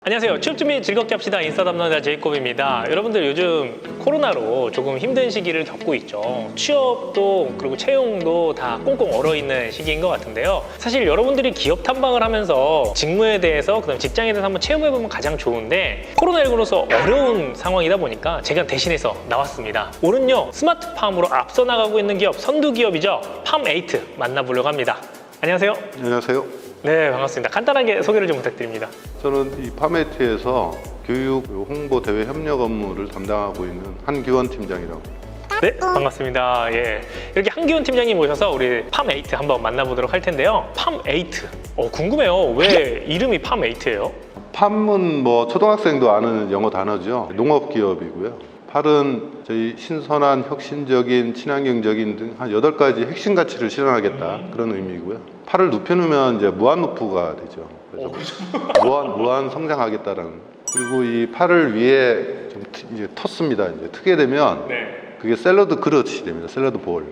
안녕하세요. 취업 준비 즐겁게 합시다. 인싸 담당자 제이콥입니다. 여러분들 요즘 코로나로 조금 힘든 시기를 겪고 있죠. 취업도 그리고 채용도 다 꽁꽁 얼어있는 시기인 것 같은데요. 사실 여러분들이 기업 탐방을 하면서 직무에 대해서 그다음 직장에 대해서 한번 체험해보면 가장 좋은데 코로나19로서 어려운 상황이다 보니까 제가 대신해서 나왔습니다. 오늘은요 스마트팜으로 앞서 나가고 있는 기업 선두 기업이죠. 팜8 만나보려고 합니다. 안녕하세요. 안녕하세요. 네, 반갑습니다. 간단하게 소개를 좀 부탁드립니다. 저는 이 팜8에서 교육 홍보 대외 협력 업무를 담당하고 있는 한기원 팀장이라고. 네, 반갑습니다. 예, 이렇게 한기원 팀장님 모셔서 우리 팜8 한번 만나보도록 할 텐데요. 팜8, 궁금해요. 왜 이름이 팜8예요? 팜은 뭐 초등학생도 아는 영어 단어죠. 농업 기업이고요. 8은 저희 신선한, 혁신적인, 친환경적인 등 한 8가지 핵심 가치를 실현하겠다 그런 의미고요. 8을 눕혀놓으면 이제 무한루프가 되죠. 그래서 무한 성장하겠다라는. 그리고 이 8을 위에 좀 이제 텄습니다. 이제 트게 되면 그게 샐러드 그릇이 됩니다. 샐러드 볼.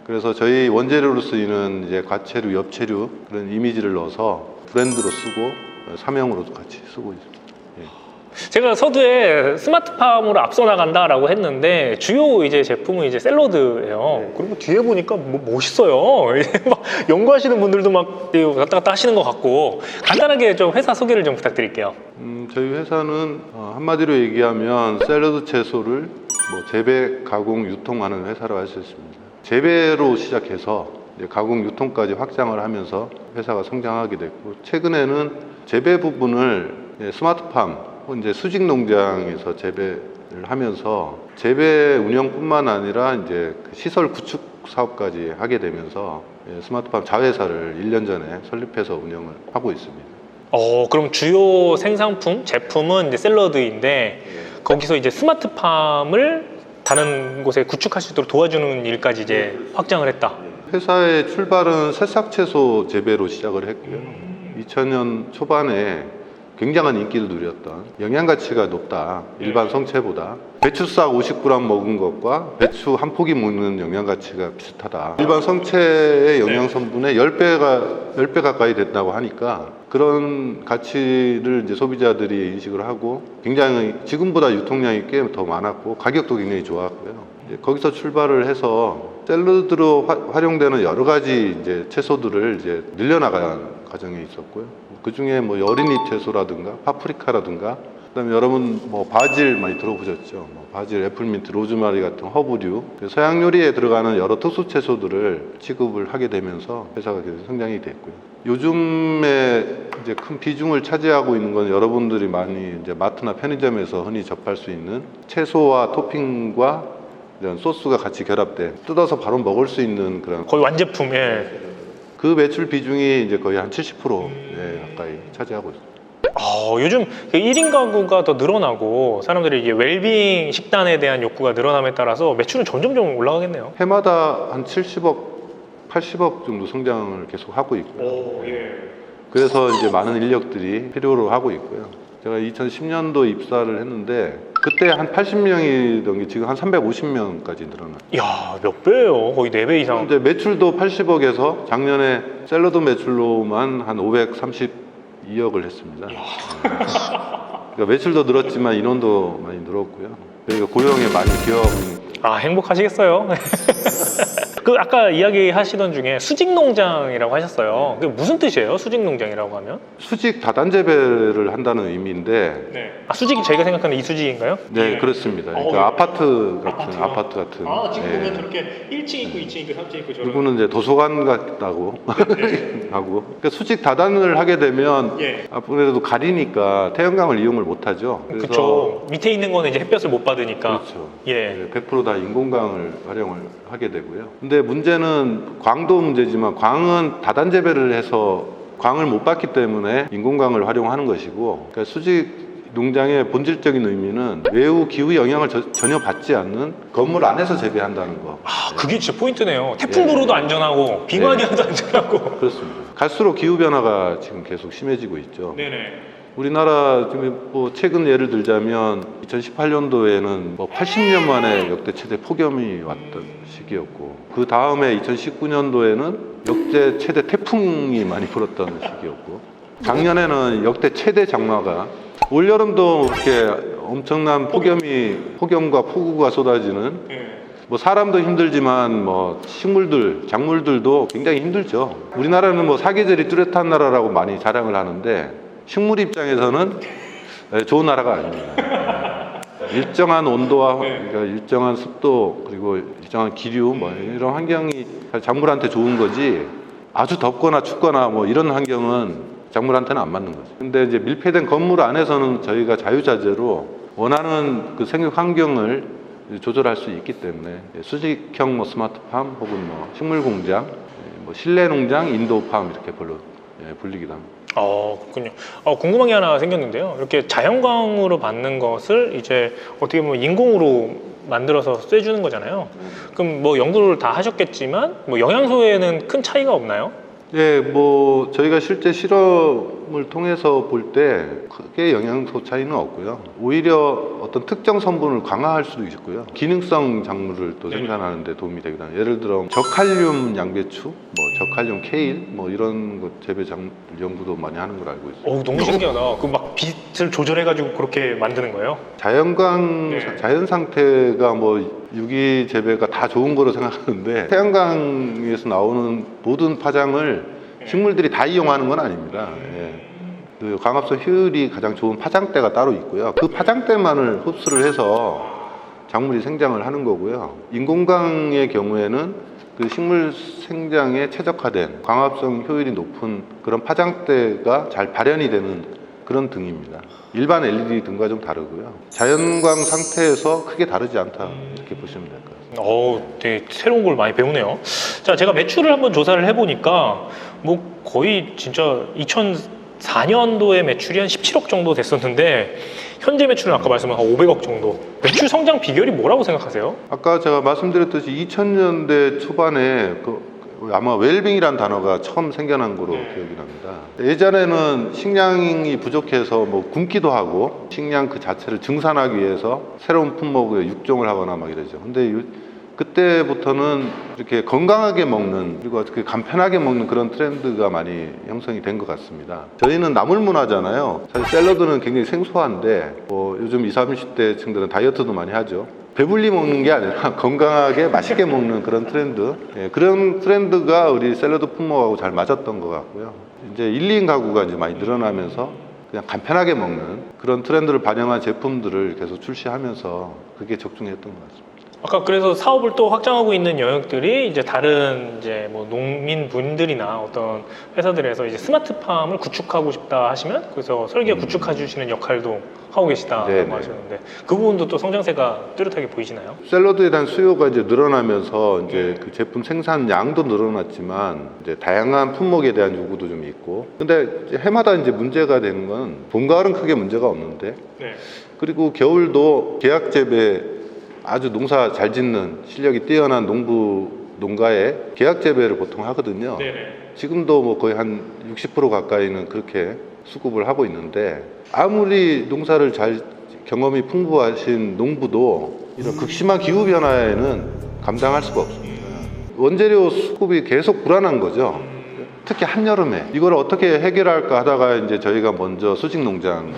그래서 저희 원재료로 쓰이는 이제 과채류, 엽채류 그런 이미지를 넣어서 브랜드로 쓰고 사명으로도 같이 쓰고 있습니다. 제가 서두에 스마트팜으로 앞서 나간다라고 했는데 주요 이제 제품은 이제 샐러드예요. 그리고 뒤에 보니까 멋있어요. 막 연구하시는 분들도 막 왔다 갔다 하시는 것 같고 간단하게 좀 회사 소개를 좀 부탁드릴게요. 저희 회사는 한마디로 얘기하면 샐러드 채소를 재배, 가공, 유통하는 회사로 할 수 있습니다. 재배로 시작해서 이제 가공, 유통까지 확장을 하면서 회사가 성장하게 됐고 최근에는 재배 부분을 스마트팜 이제 수직 농장에서 재배를 하면서 재배 운영뿐만 아니라 이제 시설 구축 사업까지 하게 되면서 스마트팜 자회사를 1년 전에 설립해서 운영을 하고 있습니다. 그럼 주요 생산품, 제품은 이제 샐러드인데 거기서 이제 스마트팜을 다른 곳에 구축할 수 있도록 도와주는 일까지 이제 확장을 했다. 회사의 출발은 새싹 채소 재배로 시작을 했고요. 2000년 초반에 굉장한 인기를 누렸던 영양 가치가 높다. 일반 성채보다 배추 싹 50g 먹은 것과 배추 한 포기 먹는 영양 가치가 비슷하다. 일반 성채의 영양 성분의 10배 가까이 된다고 하니까 그런 가치를 이제 소비자들이 인식을 하고 굉장히 지금보다 유통량이 꽤 더 많았고 가격도 굉장히 좋았고요. 이제 거기서 출발을 해서 샐러드로 활용되는 여러 가지 이제 채소들을 이제 늘려나가는 과정이 있었고요. 그 중에 뭐 어린이 채소라든가 파프리카라든가 그다음에 여러분 뭐 바질 많이 들어보셨죠? 바질, 애플민트, 로즈마리 같은 허브류 서양 요리에 들어가는 여러 특수 채소들을 취급을 하게 되면서 회사가 계속 성장이 됐고요. 요즘에 이제 큰 비중을 차지하고 있는 건 여러분들이 많이 이제 마트나 편의점에서 흔히 접할 수 있는 채소와 토핑과 이런 소스가 같이 결합돼 뜯어서 바로 먹을 수 있는 그런 거의 완제품. 그 매출 비중이 이제 거의 한 70% 가까이 차지하고 있습니다. 요즘 1인 가구가 더 늘어나고 사람들이 이게 웰빙 식단에 대한 욕구가 늘어남에 따라서 매출은 점점 올라가겠네요. 해마다 한 70억, 80억 정도 성장을 계속 하고 있고요. 그래서 이제 많은 인력들이 필요로 하고 있고요. 제가 2010년도 입사를 했는데 그때 한 80명이던 게 지금 한 350명까지 늘어나요. 이야, 몇 배예요? 거의 4배 이상. 근데 매출도 80억에서 작년에 샐러드 매출로만 한 532억을 했습니다. 그러니까 매출도 늘었지만 인원도 많이 늘었고요. 그러니까 고용에 많이 기여하고 있는. 행복하시겠어요? 그 아까 이야기하시던 중에 수직 농장이라고 하셨어요. 그게 무슨 뜻이에요? 수직 농장이라고 하면? 수직 다단 재배를 한다는 의미인데. 수직이 저희가 생각하는 이 수직인가요? 네, 그렇습니다. 그러니까 아파트 같은. 지금 보면 저렇게 1층 있고 2층 있고 3층 있고 저런. 이거는 이제 도서관 같다고 하고. 그러니까 수직 다단을 하게 되면 아무래도 가리니까 태양광을 이용을 못 하죠. 그렇죠. 밑에 있는 거는 이제 햇볕을 못 받으니까. 그렇죠. 100% 다 인공광을 활용을 하게 되고요. 근데 문제는 광도 문제지만 광은 다단 재배를 해서 광을 못 받기 때문에 인공광을 활용하는 것이고, 그러니까 수직 농장의 본질적인 의미는 외부 기후 영향을 전혀 받지 않는 건물 안에서 재배한다는 거. 그게 진짜 포인트네요. 태풍 불어도 안전하고 빙하기 와도 안전하고. 그렇습니다. 갈수록 기후 변화가 지금 계속 심해지고 있죠. 우리나라 지금 최근 예를 들자면 2018년도에는 80년 만에 역대 최대 폭염이 왔던 시기였고, 그 다음에 2019년도에는 역대 최대 태풍이 많이 불었던 시기였고, 작년에는 역대 최대 장마가 올여름도 이렇게 엄청난 폭염과 폭우가 쏟아지는 뭐 사람도 힘들지만 뭐 식물들, 작물들도 굉장히 힘들죠. 우리나라는 뭐 사계절이 뚜렷한 나라라고 많이 자랑을 하는데 식물 입장에서는 좋은 나라가 아닙니다. 일정한 온도와 그러니까 일정한 습도 그리고 일정한 기류 뭐 이런 환경이 작물한테 좋은 거지 아주 덥거나 춥거나 뭐 이런 환경은 작물한테는 안 맞는 거죠. 근데 이제 밀폐된 건물 안에서는 저희가 자유자재로 원하는 그 생육 환경을 조절할 수 있기 때문에 수직형 뭐 스마트팜 혹은 뭐 식물 공장, 뭐 실내 농장, 인도팜 이렇게 불리기도 합니다. 그렇군요. 궁금한 게 하나 생겼는데요. 이렇게 자연광으로 받는 것을 이제 어떻게 보면 인공으로 만들어서 쐬주는 거잖아요. 그럼 뭐 연구를 다 하셨겠지만 뭐 영양소에는 큰 차이가 없나요? 예, 뭐 저희가 실제 실험을 통해서 볼 때 크게 영양소 차이는 없고요. 오히려 어떤 특정 성분을 강화할 수도 있고요. 기능성 작물을 또 생산하는 데 도움이 되기도 합니다. 예를 들어 저칼륨 양배추, 뭐 저칼륨 케일, 뭐 이런 것 재배 연구도 많이 하는 걸 알고 있어요. 너무 신기하다. 그 막 빛을 조절해가지고 그렇게 만드는 거예요? 자연광, 자연 상태가 뭐 유기 재배가 다 좋은 거로 생각하는데 태양광에서 나오는 모든 파장을 식물들이 다 이용하는 건 아닙니다. 그 광합성 효율이 가장 좋은 파장대가 따로 있고요. 그 파장대만을 흡수를 해서 작물이 생장을 하는 거고요. 인공광의 경우에는 그 식물 생장에 최적화된 광합성 효율이 높은 그런 파장대가 잘 발현이 되는 그런 등입니다. 일반 LED 등과 좀 다르고요. 자연광 상태에서 크게 다르지 않다 이렇게 보시면 될 것 같습니다. 되게 새로운 걸 많이 배우네요. 자, 제가 매출을 한번 조사를 해보니까 뭐 거의 진짜 2004년도에 매출이 한 17억 정도 됐었는데 현재 매출은 아까 말씀한 한 500억 정도. 매출 성장 비결이 뭐라고 생각하세요? 아까 제가 말씀드렸듯이 2000년대 초반에 아마 웰빙이라는 단어가 처음 생겨난 거로 기억이 납니다. 예전에는 식량이 부족해서 뭐 굶기도 하고 식량 그 자체를 증산하기 위해서 새로운 품목에 육종을 하거나 막 이러죠. 근데 그때부터는 이렇게 건강하게 먹는 그리고 어떻게 간편하게 먹는 그런 트렌드가 많이 형성이 된 것 같습니다. 저희는 나물 문화잖아요. 사실 샐러드는 굉장히 생소한데 뭐 요즘 20, 30대 층들은 다이어트도 많이 하죠. 배불리 먹는 게 아니라 건강하게 맛있게 먹는 그런 트렌드, 그런 트렌드가 우리 샐러드 품목하고 잘 맞았던 것 같고요. 이제 1, 2인 가구가 이제 많이 늘어나면서 그냥 간편하게 먹는 그런 트렌드를 반영한 제품들을 계속 출시하면서 그게 적중했던 것 같습니다. 아까 그래서 사업을 또 확장하고 있는 영역들이 이제 다른 이제 뭐 농민분들이나 어떤 회사들에서 이제 스마트팜을 구축하고 싶다 하시면 그래서 설계 구축해 주시는 역할도 하고 계시다고 하셨는데 그 부분도 또 성장세가 뚜렷하게 보이시나요? 샐러드에 대한 수요가 이제 늘어나면서 이제 그 제품 생산량도 늘어났지만 이제 다양한 품목에 대한 요구도 좀 있고 근데 이제 해마다 이제 문제가 되는 건 봄, 가을은 크게 문제가 없는데 그리고 겨울도 계약 재배 아주 농사 잘 짓는 실력이 뛰어난 농가에 계약 재배를 보통 하거든요. 지금도 뭐 거의 한 60% 가까이는 그렇게 수급을 하고 있는데 아무리 농사를 잘 경험이 풍부하신 농부도 이런 극심한 기후 변화에는 감당할 수가 없습니다. 원재료 수급이 계속 불안한 거죠. 특히 한여름에 이걸 어떻게 해결할까 하다가 이제 저희가 먼저 수직 농장을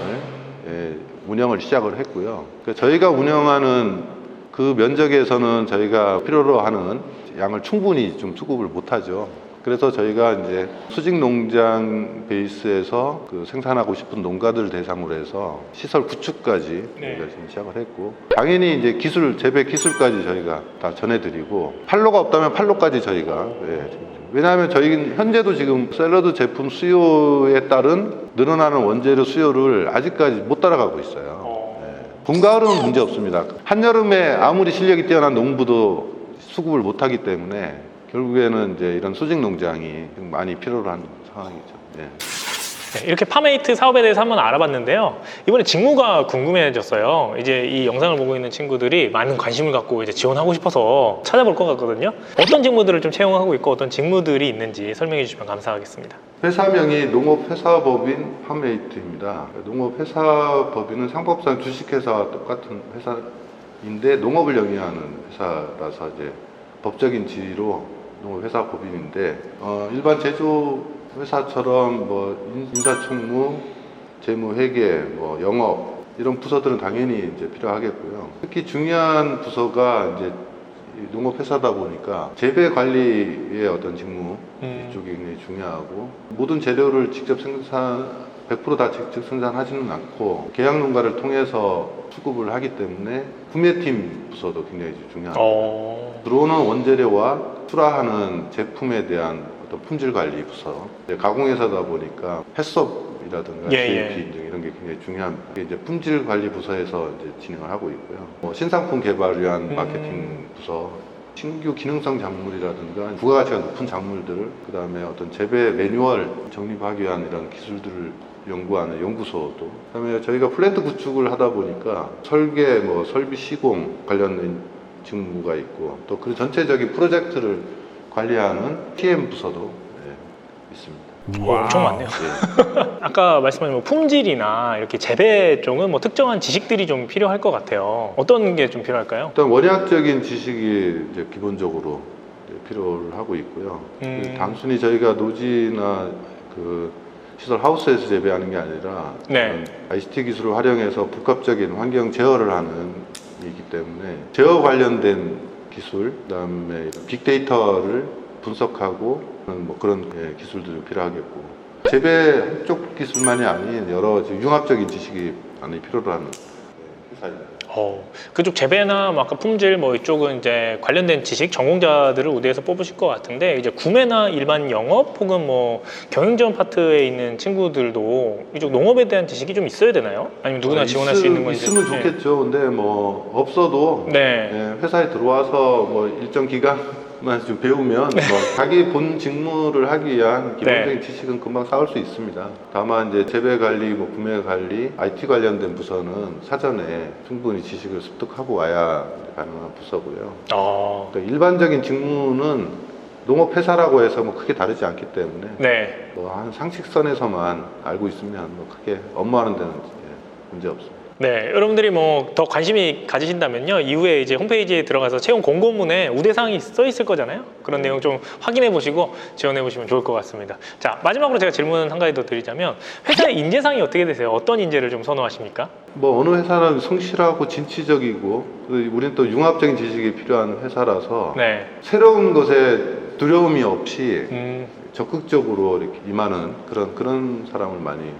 운영을 시작을 했고요. 저희가 운영하는 그 면적에서는 저희가 필요로 하는 양을 충분히 좀 수급을 못하죠. 그래서 저희가 이제 수직 농장 베이스에서 그 생산하고 싶은 농가들 대상으로 해서 시설 구축까지 저희가 지금 시작을 했고 당연히 이제 재배 기술까지 저희가 다 전해드리고 판로가 없다면 판로까지 저희가 왜냐하면 저희는 현재도 지금 샐러드 제품 수요에 따른 늘어나는 원재료 수요를 아직까지 못 따라가고 있어요. 봄, 가을은 문제 없습니다. 한여름에 아무리 실력이 뛰어난 농부도 수급을 못하기 때문에 결국에는 이제 이런 수직 농장이 많이 필요로 하는 상황이죠. 이렇게 팜메이트 사업에 대해서 한번 알아봤는데요. 이번에 직무가 궁금해졌어요. 이제 이 영상을 보고 있는 친구들이 많은 관심을 갖고 이제 지원하고 싶어서 찾아볼 것 같거든요. 어떤 직무들을 좀 채용하고 있고 어떤 직무들이 있는지 설명해 주시면 감사하겠습니다. 회사명이 농업회사법인 팜메이트입니다. 농업회사법인은 상법상 주식회사와 똑같은 회사인데 농업을 영위하는 회사라서 이제 법적인 지위로 농업회사법인인데 일반 제조 회사처럼 뭐 인사총무, 재무, 회계, 뭐 영업 이런 부서들은 당연히 이제 필요하겠고요. 특히 중요한 부서가 이제 농업회사다 보니까 재배 관리의 어떤 직무 이쪽이 굉장히 중요하고 모든 재료를 직접 생산 100%다 직접 생산하지는 않고 계약 농가를 통해서 수급을 하기 때문에 구매팀 부서도 굉장히 중요합니다. 들어오는 원재료와 출하하는 제품에 대한 어떤 품질 관리 부서, 가공회사다 보니까 패스업이라든가 GMP 인증 이런 게 굉장히 중요합니다. 이게 이제 품질 관리 부서에서 이제 진행을 하고 있고요. 뭐 신상품 개발을 위한 마케팅 부서, 신규 기능성 작물이라든가 부가가치가 높은 작물들을 그다음에 어떤 재배 매뉴얼 정립하기 위한 이런 기술들을 연구하는 연구소도, 그다음에 저희가 플랜트 구축을 하다 보니까 설계, 뭐 설비 시공 관련된 직무가 있고 또 그 전체적인 프로젝트를 관리하는 PM 부서도 있습니다. 엄청 많네요. 아까 말씀하신 뭐 품질이나 이렇게 재배 쪽은 뭐 특정한 지식들이 좀 필요할 것 같아요. 어떤 게 좀 필요할까요? 일단 원약적인 지식이 이제 기본적으로 이제 필요를 하고 있고요. 단순히 저희가 노지나 그 시설 하우스에서 재배하는 게 아니라 ICT 기술을 활용해서 복합적인 환경 제어를 하는 이기 때문에 제어 관련된 기술, 그다음에 빅데이터를 분석하고 뭐 그런 기술들이 필요하겠고, 재배 한쪽 기술만이 아닌 여러 융합적인 지식이 많이 필요로 하는 회사입니다. 그쪽 재배나 뭐 아까 품질 뭐 이쪽은 이제 관련된 지식 전공자들을 우대해서 뽑으실 것 같은데, 이제 구매나 일반 영업 혹은 뭐 경영지원 파트에 있는 친구들도 이쪽 농업에 대한 지식이 좀 있어야 되나요? 아니면 누구나 지원할 수 있는 건지? 있으면 좋겠죠. 근데 뭐 없어도 회사에 들어와서 뭐 일정 기간만 좀 배우면 뭐 자기 본 직무를 하기 위한 기본적인 지식은 금방 쌓을 수 있습니다. 다만 이제 재배 관리, 뭐 구매 관리, IT 관련된 부서는 사전에 충분히 지식을 습득하고 와야 가능한 부서고요. 그러니까 일반적인 직무는 농업회사라고 해서 뭐 크게 다르지 않기 때문에 뭐 한 상식선에서만 알고 있으면 뭐 크게 업무하는 데는 문제 없습니다. 여러분들이 뭐 더 관심이 가지신다면요, 이후에 이제 홈페이지에 들어가서 채용 공고문에 우대사항이 써 있을 거잖아요. 그런 내용 좀 확인해 보시고 지원해 보시면 좋을 것 같습니다. 자, 마지막으로 제가 질문 한 가지 더 드리자면, 회사의 인재상이 어떻게 되세요? 어떤 인재를 좀 선호하십니까? 뭐 어느 회사는 성실하고 진취적이고, 우리는 또 융합적인 지식이 필요한 회사라서 새로운 것에 두려움이 없이 적극적으로 이렇게 임하는 그런 사람을 많이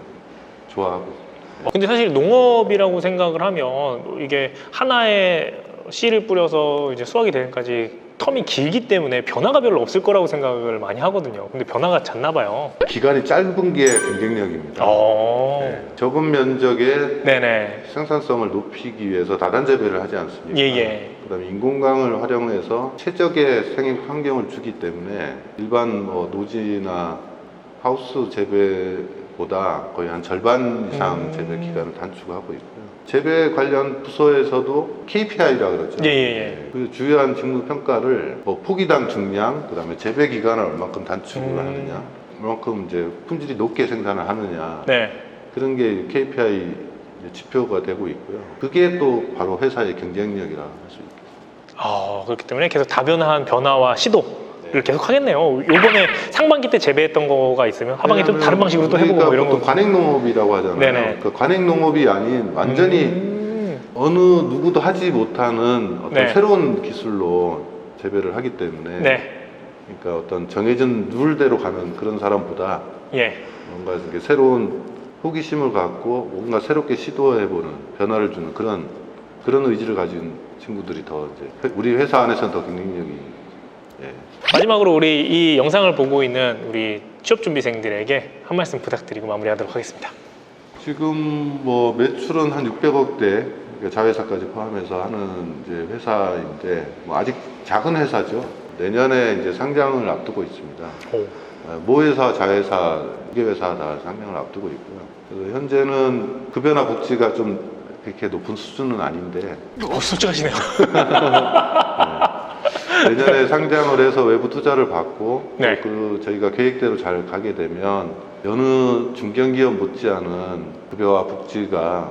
좋아하고. 근데 사실 농업이라고 생각을 하면 이게 하나의 씨를 뿌려서 이제 수확이 되는까지 텀이 길기 때문에 변화가 별로 없을 거라고 생각을 많이 하거든요. 근데 변화가 잦나 봐요. 기간이 짧은 게 경쟁력입니다. 적은 면적의 생산성을 높이기 위해서 다단 재배를 하지 않습니까? 그다음에 인공광을 활용해서 최적의 생육 환경을 주기 때문에 일반 뭐 노지나 하우스 재배보다 거의 한 절반 이상 재배 기간을 단축하고 있고요. 재배 관련 부서에서도 KPI라 그러죠. 그 주요한 직무 평가를 뭐 포기당 중량, 그다음에 재배 기간을 얼마큼 단축을 하느냐, 얼마큼 이제 품질이 높게 생산을 하느냐, 그런 게 KPI 지표가 되고 있고요. 그게 또 바로 회사의 경쟁력이라 할 수 있겠습니다. 그렇기 때문에 계속 다변화한 변화와 시도 를 계속 하겠네요. 요번에 상반기 때 재배했던 거가 있으면 하반기 때 다른 방식으로 또 해보고 뭐 이런 거. 관행농업이라고 하잖아요. 그 관행농업이 아닌 완전히 어느 누구도 하지 못하는 어떤 새로운 기술로 재배를 하기 때문에 그러니까 어떤 정해진 룰대로 가는 그런 사람보다 뭔가 이렇게 새로운 호기심을 갖고 뭔가 새롭게 시도해보는, 변화를 주는 그런 의지를 가진 친구들이 더 이제 우리 회사 안에서는 더 경쟁력이. 마지막으로 우리 이 영상을 보고 있는 우리 취업준비생들에게 한 말씀 부탁드리고 마무리하도록 하겠습니다. 지금 뭐 매출은 한 600억대, 자회사까지 포함해서 하는 이제 회사인데 뭐 아직 작은 회사죠. 내년에 이제 상장을 앞두고 있습니다. 모회사, 자회사, 2개 회사 다 상장을 앞두고 있고요. 그래서 현재는 급여나 복지가 좀 그렇게 높은 수준은 아닌데. 솔직하시네요. 내년에 상장을 해서 외부 투자를 받고 그 저희가 계획대로 잘 가게 되면 여느 중견기업 못지않은 급여와 복지가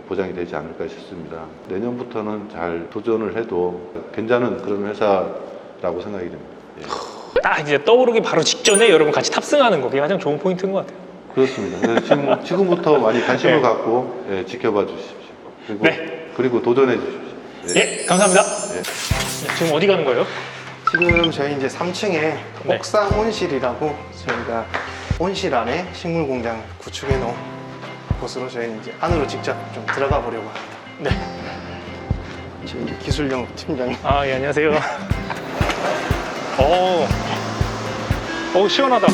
보장이 되지 않을까 싶습니다. 내년부터는 잘 도전을 해도 괜찮은 그런 회사라고 생각이 됩니다. 딱 이제 떠오르기 바로 직전에 여러분 같이 탑승하는 거, 그게 가장 좋은 포인트인 것 같아요. 그렇습니다. 그래서 지금부터 많이 관심을 네. 갖고 예, 지켜봐 주십시오. 그리고, 네. 그리고 도전해 주십시오. 예, 감사합니다. 예. 지금 어디 가는 거예요? 지금 저희 이제 3층에 옥상 온실이라고 저희가 온실 안에 식물 공장 구축해 놓은 곳으로 저희는 이제 안으로 직접 좀 들어가 보려고 합니다. 네. 저희 이제 기술 영업 팀장님. 아, 예, 안녕하세요. 오, 시원하다.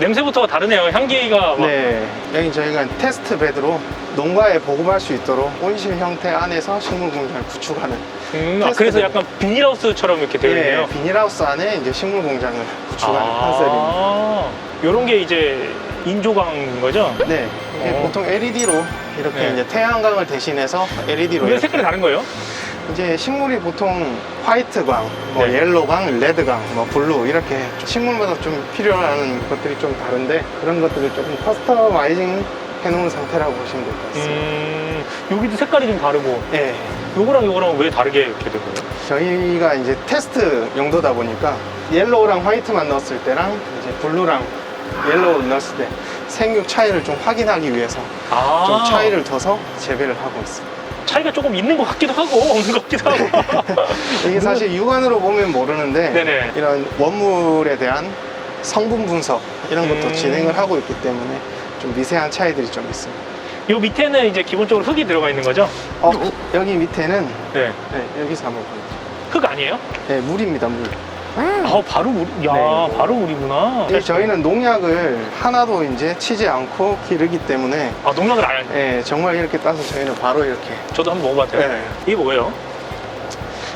냄새부터가 다르네요. 향기가 막. 네, 여기 저희가 테스트 베드로 농가에 보급할 수 있도록 온실 형태 안에서 식물 공장을 구축하는. 테스트 그래서 베드. 약간 비닐하우스처럼 이렇게 되어 있네요. 네, 비닐하우스 안에 이제 식물 공장을 구축하는 컨셉입니다. 이런 게 이제 인조광인 거죠? 네, 이게 보통 LED로 이렇게 네. 이제 태양광을 대신해서 LED로 왜 색깔이 다른 거예요? 이제 식물이 보통 화이트광, 뭐 네. 옐로광, 레드광, 뭐 블루 이렇게 식물마다 좀 필요한 것들이 좀 다른데 그런 것들을 조금 커스터마이징 해놓은 상태라고 보시면 될 것 같습니다. 여기도 색깔이 좀 다르고 네, 요거랑 왜 다르게 이렇게 된 거예요? 저희가 이제 테스트 용도다 보니까 옐로우랑 화이트만 넣었을 때랑 이제 블루랑 옐로우 넣었을 때 생육 차이를 좀 확인하기 위해서 좀 차이를 둬서 재배를 하고 있습니다. 차이가 조금 있는 것 같기도 하고 없는 것 같기도 하고. 이게 사실 육안으로 보면 모르는데 네네. 이런 원물에 대한 성분 분석 이런 것도 진행을 하고 있기 때문에 좀 미세한 차이들이 좀 있습니다. 요 밑에는 이제 기본적으로 흙이 들어가 있는 거죠? 여기 밑에는 네. 네, 여기서 한번 보여주세요. 흙 아니에요? 네, 물입니다, 물. 바로 물. 야, 네. 바로 물이구나. 이제 저희는 농약을 하나도 이제 치지 않고 기르기 때문에 농약을 안 해. 네, 정말 이렇게 따서 저희는 바로 이렇게 저도 한번 먹어봐도 돼요? 네. 이게 뭐예요?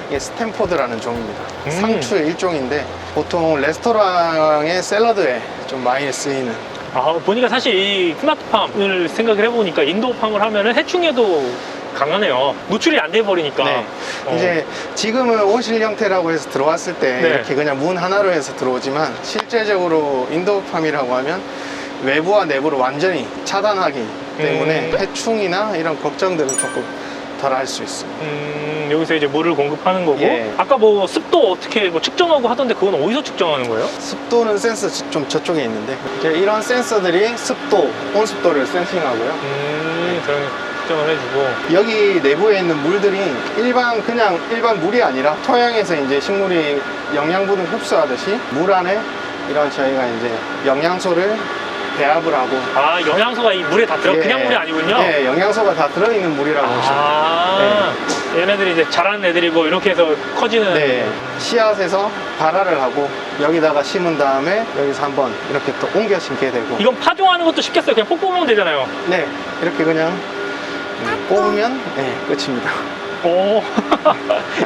이게 스탠포드라는 종입니다. 음. 상추의 일종인데 보통 레스토랑의 샐러드에 좀 많이 쓰이는 보니까 사실 이 스마트팜을 생각을 해보니까 인도팜을 하면은 해충에도 강하네요. 노출이 안 돼버리니까. 네. 이제 지금은 온실 형태라고 해서 들어왔을 때 네. 이렇게 그냥 문 하나로 해서 들어오지만 실제적으로 인도팜이라고 하면 외부와 내부를 완전히 차단하기 때문에 해충이나 이런 걱정들은 조금 덜 할 수 있어요. 여기서 이제 물을 공급하는 거고. 예. 아까 뭐 습도 어떻게 뭐 측정하고 하던데 그건 어디서 측정하는 거예요? 습도는 센서 좀 저쪽에 있는데 이제 이런 센서들이 습도, 온습도를 센싱하고요. 그런 측정을 해주고. 여기 내부에 있는 물들이 그냥 일반 물이 아니라 토양에서 이제 식물이 영양분을 흡수하듯이 물 안에 이런 저희가 이제 영양소를 배합을 하고 영양소가 이 물에 다 예, 그냥 물이 아니군요? 예, 영양소가 다 들어있는 물이라고 보시면 얘네들이 이제 자라는 애들이고 이렇게 해서 커지는. 네, 씨앗에서 발화를 하고 여기다가 심은 다음에 여기서 한번 이렇게 또 옮겨 심게 되고 이건 파종하는 것도 쉽겠어요. 그냥 뽑 뽑으면 되잖아요. 네, 이렇게 그냥 뽑으면 네, 끝입니다. 오,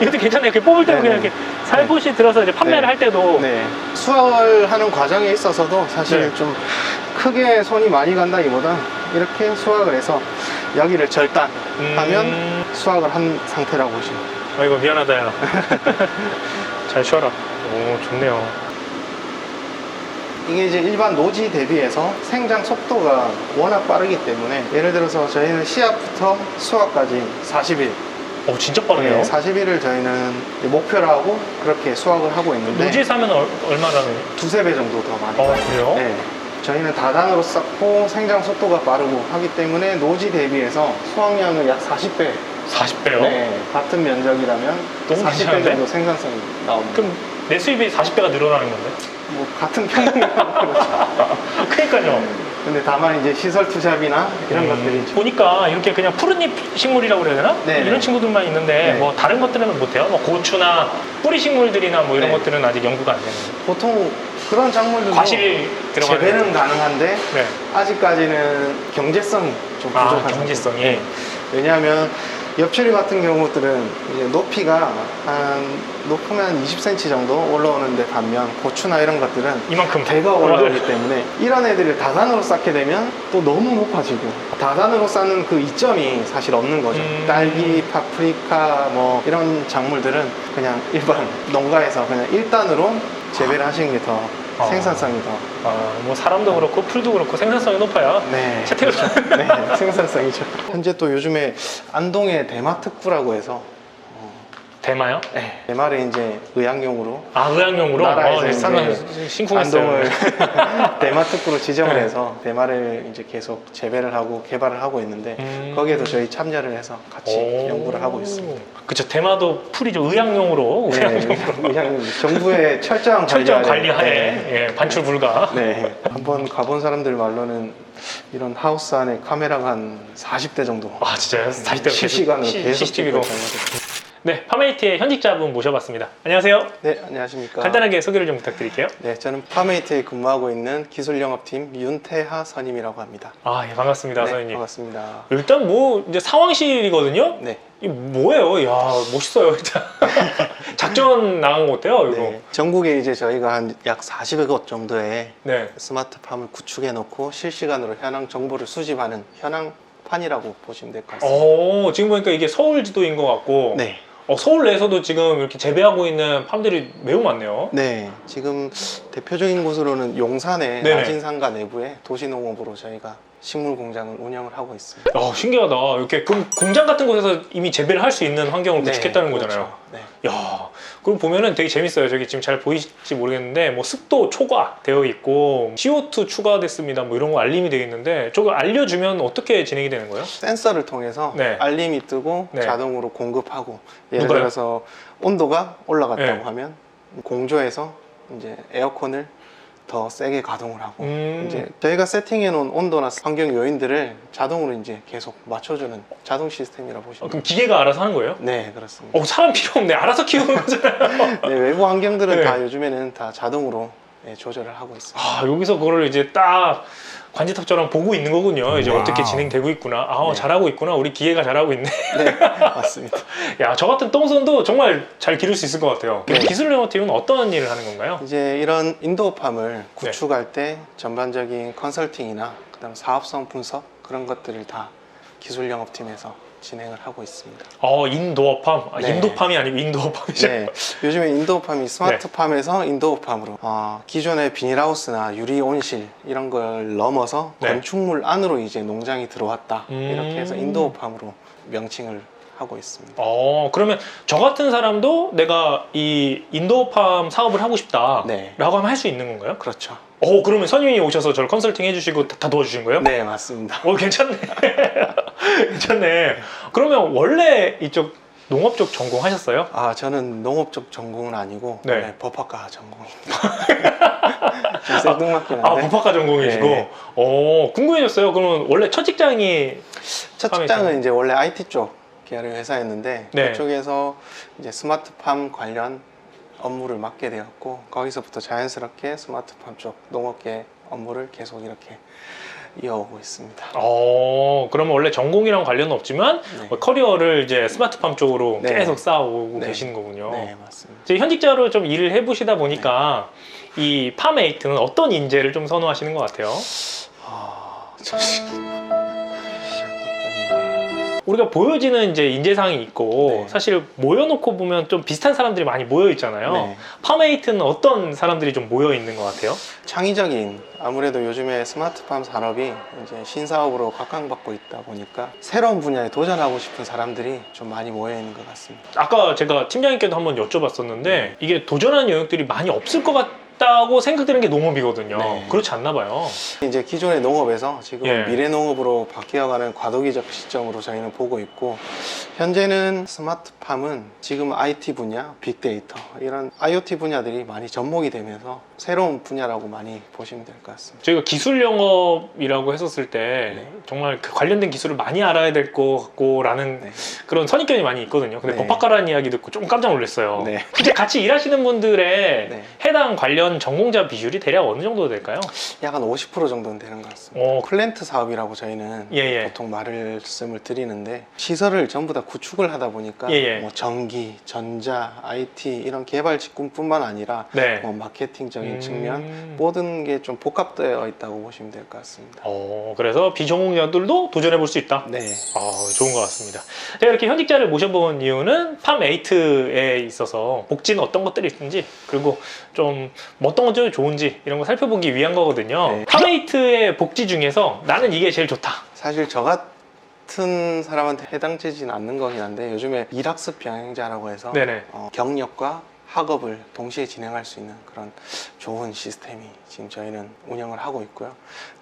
이것도 괜찮네요. 이렇게 뽑을 때도 그냥 네네. 이렇게 살포시 들어서 이제 판매를 네. 할 때도. 네, 수확을 하는 과정에 있어서도 사실 네. 좀 크게 손이 많이 간다기보다 이렇게 수확을 해서 여기를 절단하면 수확을 한 상태라고 보시면 돼요. 아이고, 미안하다, 야. 잘 쉬어라. 오, 좋네요. 이게 이제 일반 노지 대비해서 생장 속도가 워낙 빠르기 때문에 예를 들어서 저희는 씨앗부터 수확까지 40일 오, 진짜 빠르네요. 네, 40일을 저희는 목표로 하고 그렇게 수확을 하고 있는데 노지에서 하면 얼마나. 두세 배 정도 더 많이 그래요? 네. 저희는 다단으로 쌓고 생장 속도가 빠르고 하기 때문에 노지 대비해서 수확량을 약 40배 40배요? 네, 같은 면적이라면 너무 40배 괜찮은데? 정도 생산성이 나옵니다. 그럼 내 수입이 40배가 늘어나는 건데? 뭐 같은 평균이라면 그렇죠. 그러니까요. 근데 다만 이제 시설 투잡이나 이런 것들이 좀 보니까 이렇게 그냥 푸른잎 식물이라고 그래야 되나? 네. 이런 친구들만 있는데 네. 뭐 다른 것들은 못해요? 뭐 고추나 뿌리 식물들이나 뭐 이런 네. 것들은 아직 연구가 안 되는 거예요. 보통 그런 작물들도 과실 들어가는. 재배는 가능한데 네. 아직까지는 경제성이 좀 부족한 경제성이. 상태. 왜냐하면 엽채류 같은 경우들은 이제 높이가 높으면 20cm 정도 올라오는데 반면 고추나 이런 것들은 이만큼. 대가 올라오기 때문에 이런 애들을 다단으로 쌓게 되면 또 너무 높아지고 다단으로 쌓는 그 이점이 사실 없는 거죠. 딸기, 파프리카 뭐 이런 작물들은 그냥 일반 농가에서 그냥 1단으로 재배를 하시는 게 더 생산성이 더 뭐 사람도 그렇고 풀도 그렇고 생산성이 높아야. 네, 채택을. 네, 생산성이죠. 현재 또 요즘에 안동에 대마특구라고 해서 대마요? 네. 대마를 이제 의학용으로 아, 의학용으로? 나라에서 이제 상당히 심쿵했어요. 안동을 대마 특구로 지정을 해서 대마를 이제 계속 재배를 하고 개발을 하고 있는데 거기에도 저희 참여를 해서 같이 연구를 하고 있습니다. 그쵸, 대마도 풀이죠. 의학용으로. 그냥 정부의 철저한 철저한 관리 아래. 관리하에 예, 반출 불가. 네. 한번 가본 사람들 말로는 이런 하우스 안에 카메라가 한 40대 정도. 아, 진짜요? 40대 실시간으로 계속 CCTV로. 찍고 네, 파메이트의 현직자분 모셔봤습니다. 안녕하세요. 네, 안녕하십니까. 간단하게 소개를 좀 부탁드릴게요. 네, 저는 파메이트에 근무하고 있는 기술영업팀 윤태하 선임이라고 합니다. 아, 예, 반갑습니다, 네, 선생님. 반갑습니다. 일단 뭐 이제 상황실이거든요. 네. 이 뭐예요? 야, 멋있어요, 일단. 작전 나간 거 어때요, 이거? 네. 전국에 이제 저희가 한 약 40여 곳 정도의 네. 스마트팜을 구축해 놓고 실시간으로 현황 정보를 수집하는 현황판이라고 보시면 될 것 같습니다. 지금 보니까 이게 서울 지도인 것 같고. 네. 서울 내에서도 지금 이렇게 재배하고 있는 팜들이 매우 많네요. 네, 지금 대표적인 곳으로는 용산의 네네. 낮은 상가 내부에 도시농업으로 저희가 식물 공장을 운영을 하고 있습니다. 신기하다. 이렇게 그럼 공장 같은 곳에서 이미 재배를 할 수 있는 환경을 구축했다는 그렇죠. 거잖아요. 네. 야, 그럼 보면은 되게 재밌어요. 저기 지금 잘 보이실지 모르겠는데 뭐 습도 초과되어 있고 CO2 추가됐습니다. 뭐 이런 거 알림이 되어 있는데 저거 알려주면 어떻게 진행이 되는 거예요? 센서를 통해서 네. 알림이 뜨고 네. 자동으로 공급하고 예를 누가요? 들어서 온도가 올라갔다고 네. 하면 공조해서 이제 에어컨을 더 세게 가동을 하고 이제 저희가 세팅해 놓은 온도나 환경 요인들을 자동으로 이제 계속 맞춰주는 자동 시스템이라고 보시면 그럼 기계가 알아서 하는 거예요? 네, 그렇습니다. 사람 필요 없네. 알아서 키우는 거잖아요. 네, 외부 환경들은 네. 다 요즘에는 다 자동으로 조절을 하고 있습니다. 여기서 그거를 이제 딱 관제탑처럼 보고 있는 거군요. 이제 와우. 어떻게 진행되고 있구나. 네. 잘하고 있구나. 우리 기계가 잘하고 있네. 네, 맞습니다. 야, 저 같은 똥손도 정말 잘 기를 수 있을 것 같아요. 네. 기술영업팀은 어떤 일을 하는 건가요? 이제 이런 인도어팜을 구축할 때 전반적인 컨설팅이나 그다음 사업성 분석 그런 것들을 다 기술 영업팀에서 진행을 하고 있습니다. 인도어팜. 네. 인도팜이 아니고 인도어팜이죠. 네, 요즘에 인도어팜이 스마트팜에서 인도어팜으로 기존의 비닐하우스나 유리 온실 이런 걸 넘어서 네. 건축물 안으로 이제 농장이 들어왔다 이렇게 해서 인도어팜으로 명칭을 하고 있습니다. 그러면 저 같은 사람도 내가 이 인도어팜 사업을 하고 싶다 네. 라고 하면 할 수 있는 건가요? 그렇죠. 그러면 선생님이 오셔서 저를 컨설팅 해주시고 다 도와주신 거예요? 네, 맞습니다. 괜찮네. 괜찮네. 그러면 원래 이쪽 농업 쪽 전공하셨어요? 저는 농업 쪽 전공은 아니고 네. 원래 법학과 전공입니다. 좀 생뚱맞긴 한데 법학과 전공이시고. 네. 궁금해졌어요. 그러면 원래 첫 직장이 첫 직장은 이제 원래 IT 쪽 계열의 회사였는데 네. 그쪽에서 이제 스마트팜 관련 업무를 맡게 되었고 거기서부터 자연스럽게 스마트팜 쪽 농업계 업무를 계속 이렇게 이어오고 있습니다. 그러면 원래 전공이랑 관련은 없지만 네. 커리어를 이제 스마트팜 쪽으로 네. 계속 쌓아오고 네. 계시는 거군요. 네, 맞습니다. 이제 현직자로 좀 일을 해보시다 보니까 이 팜에이트는 어떤 인재를 좀 선호하시는 것 같아요? 우리가 보여지는 이제 인재상이 있고 네. 사실 모여놓고 보면 좀 비슷한 사람들이 많이 모여 있잖아요. 네. 팜에이트는 어떤 사람들이 좀 모여 있는 것 같아요? 창의적인 아무래도 요즘에 스마트팜 산업이 이제 신사업으로 각광받고 있다 보니까 새로운 분야에 도전하고 싶은 사람들이 좀 많이 모여 있는 것 같습니다. 아까 제가 팀장님께도 한번 여쭤봤었는데 이게 도전하는 영역들이 많이 없을 것 같다고 생각되는 게 농업이거든요. 네. 그렇지 않나 봐요. 이제 기존의 농업에서 지금 예. 미래 농업으로 바뀌어가는 과도기적 시점으로 저희는 보고 있고 현재는 스마트팜은 지금 IT 분야, 빅데이터 이런 IoT 분야들이 많이 접목이 되면서 새로운 분야라고 많이 보시면 될 것 같습니다. 저희가 기술 영업이라고 했었을 때 네. 정말 그 관련된 기술을 많이 알아야 될 것 같고라는 네. 그런 선입견이 많이 있거든요. 근데 네. 법학과라는 이야기 듣고 조금 깜짝 놀랐어요. 네. 실제 같이 일하시는 분들의 네. 해당 관련 전공자 비율이 대략 어느 정도 될까요? 약 한 50% 정도는 되는 것 같습니다. 플랜트 사업이라고 저희는 예. 보통 말씀을 드리는데 시설을 전부 다 구축을 하다 보니까 예. 뭐 전기, 전자, IT 이런 개발 직군뿐만 아니라 네. 뭐 마케팅적인 측면 모든 게 좀 복합되어 있다고 보시면 될 것 같습니다. 그래서 비전공자들도 도전해 볼 수 있다. 네. 좋은 것 같습니다. 제가 이렇게 현직자를 모셔본 이유는 팜에이트에 있어서 복지는 어떤 것들이 있는지 그리고 좀 어떤 것들이 좋은지 이런 거 살펴보기 위한 거거든요. 네. 팜에이트의 복지 중에서 나는 이게 제일 좋다. 사실 저 같은 같은 사람한테 해당되지는 않는 거긴 한데 요즘에 일학습 병행자라고 해서 네네. 경력과 학업을 동시에 진행할 수 있는 그런 좋은 시스템이 지금 저희는 운영을 하고 있고요.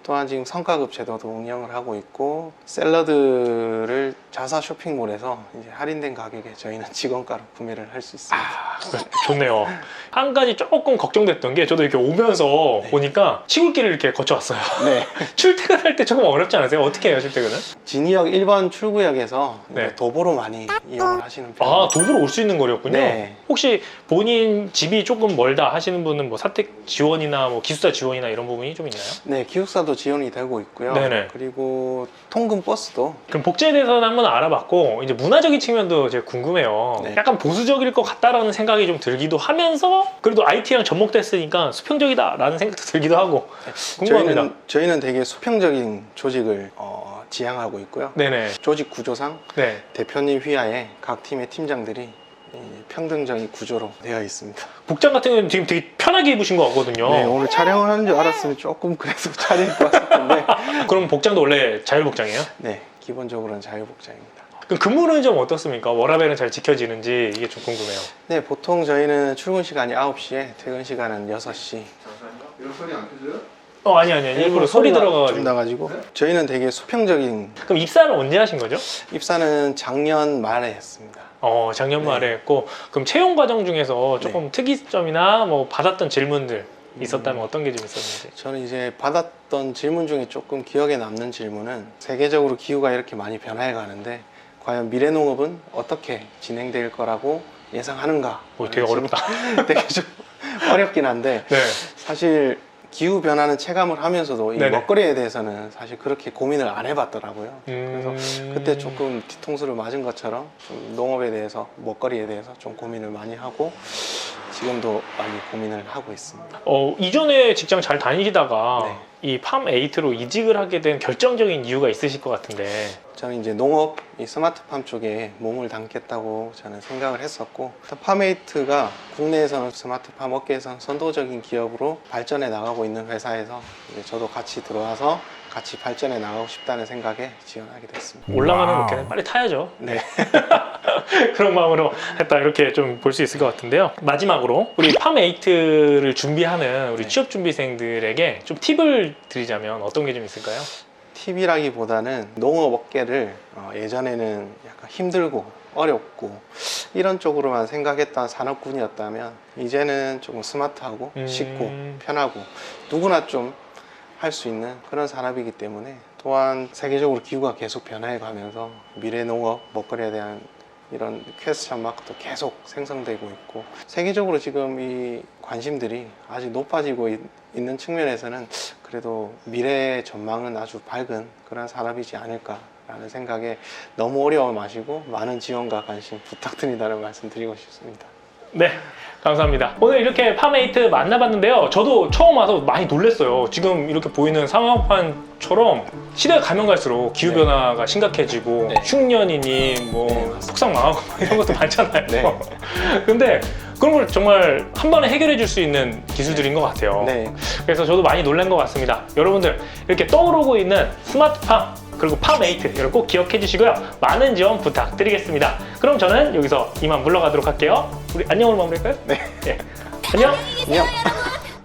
또한 지금 성과급 제도도 운영을 하고 있고 샐러드를 자사 쇼핑몰에서 이제 할인된 가격에 저희는 직원가로 구매를 할 수 있습니다. 좋네요. 한 가지 조금 걱정됐던 게 저도 이렇게 오면서 보니까 시골길을 이렇게 거쳐왔어요. 네. 출퇴근할 때 조금 어렵지 않으세요? 어떻게 해요, 출퇴근은? 진이역 1번 출구역에서 네. 이제 도보로 많이 이용을 하시는 편입니다. 아, 도보로 올 수 있는 거리였군요. 네. 혹시 본인 집이 조금 멀다 하시는 분은 뭐 사택 지원이나 뭐 기숙사 지원이나 이런 부분이 좀 있나요? 네, 기숙사도 지원이 되고 있고요. 네네. 그리고 통근 버스도 그럼 복지에 대해서는 한번 알아봤고 이제 문화적인 측면도 제가 궁금해요. 네. 약간 보수적일 것 같다라는 생각이 좀 들기도 하면서 그래도 IT랑 접목됐으니까 수평적이다라는 생각도 들기도 하고 궁금합니다. 저희는 되게 수평적인 조직을 지향하고 있고요. 네네. 조직 구조상 네. 대표님 휘하에 각 팀의 팀장들이 평등적인 구조로 되어 있습니다. 복장 같은 경우는 지금 되게 편하게 입으신 것 같거든요. 네, 오늘 촬영을 하는 줄 알았으면 조금 그래서 차려입 고 왔을 텐데 그럼 복장도 원래 자율복장이에요? 네, 기본적으로는 자유복장입니다. 그럼 근무는 좀 어떻습니까? 워라밸은 잘 지켜지는지 이게 좀 궁금해요. 네, 보통 저희는 출근 시간이 9시에 퇴근 시간은 6시. 잠시만요. 이런 소리 안 켜져요? 아니 일부러 소리 들어가가지고. 좀 나가지고 저희는 되게 수평적인 그럼 입사는 언제 하신 거죠? 입사는 작년 말에 했습니다. 작년 말에 네. 했고 그럼 채용 과정 중에서 조금 특이점이나 뭐 받았던 질문들 있었다면 어떤 게 좀 있었는지. 저는 이제 받았던 질문 중에 조금 기억에 남는 질문은 세계적으로 기후가 이렇게 많이 변화해 가는데 과연 미래 농업은 어떻게 진행될 거라고 예상하는가? 되게 어렵다. 되게 좀 어렵긴 한데 네. 사실 기후 변화는 체감을 하면서도 이 네네. 먹거리에 대해서는 사실 그렇게 고민을 안 해봤더라고요. 그래서 그때 조금 뒤통수를 맞은 것처럼 좀 농업에 대해서 먹거리에 대해서 좀 고민을 많이 하고 지금도 많이 고민을 하고 있습니다. 이전에 직장 잘 다니시다가 네. 이 팜8로 이직을 하게 된 결정적인 이유가 있으실 것 같은데. 저는 이제 농업, 이 스마트팜 쪽에 몸을 담겠다고 저는 생각을 했었고 팜8가 국내에서는 스마트팜 업계에서는 선도적인 기업으로 발전해 나가고 있는 회사에서 이제 저도 같이 들어와서 같이 발전해 나가고 싶다는 생각에 지원하게 됐습니다. 올라가는 로켓은 빨리 타야죠. 네. 그런 마음으로 했다 이렇게 좀 볼 수 있을 것 같은데요. 마지막으로 우리 팜8를 준비하는 우리 네. 취업 준비생들에게 좀 팁을 드리자면 어떤 게 좀 있을까요? 팁이라기보다는 농업 업계를 예전에는 약간 힘들고 어렵고 이런 쪽으로만 생각했던 산업군이었다면 이제는 조금 스마트하고 쉽고 편하고 누구나 좀 할 수 있는 그런 산업이기 때문에 또한 세계적으로 기후가 계속 변화해 가면서 미래 농업 먹거리에 대한 이런 퀘스천 마크도 계속 생성되고 있고 세계적으로 지금 이 관심들이 아직 높아지고 있는 측면에서는 그래도 미래의 전망은 아주 밝은 그런 산업이지 않을까라는 생각에 너무 어려워 마시고 많은 지원과 관심 부탁드린다는 말씀 드리고 싶습니다. 네, 감사합니다. 오늘 이렇게 팜8 만나봤는데요. 저도 처음 와서 많이 놀랐어요. 지금 이렇게 보이는 상황판처럼 시대가 가면 갈수록 기후변화가 심각해지고 네. 흉년이니 뭐 네, 맞습니다. 폭삭 망하고 이런 것도 많잖아요. 네. 근데 그런 걸 정말 한 번에 해결해 줄 수 있는 기술들인 것 같아요. 네. 그래서 저도 많이 놀란 것 같습니다. 여러분들 이렇게 떠오르고 있는 스마트팜 그리고 팜8 이걸 꼭 기억해 주시고요. 많은 지원 부탁드리겠습니다. 그럼 저는 여기서 이만 물러가도록 할게요. 우리 안녕으로 마무리할까요? 네. 예. 안녕. 안녕.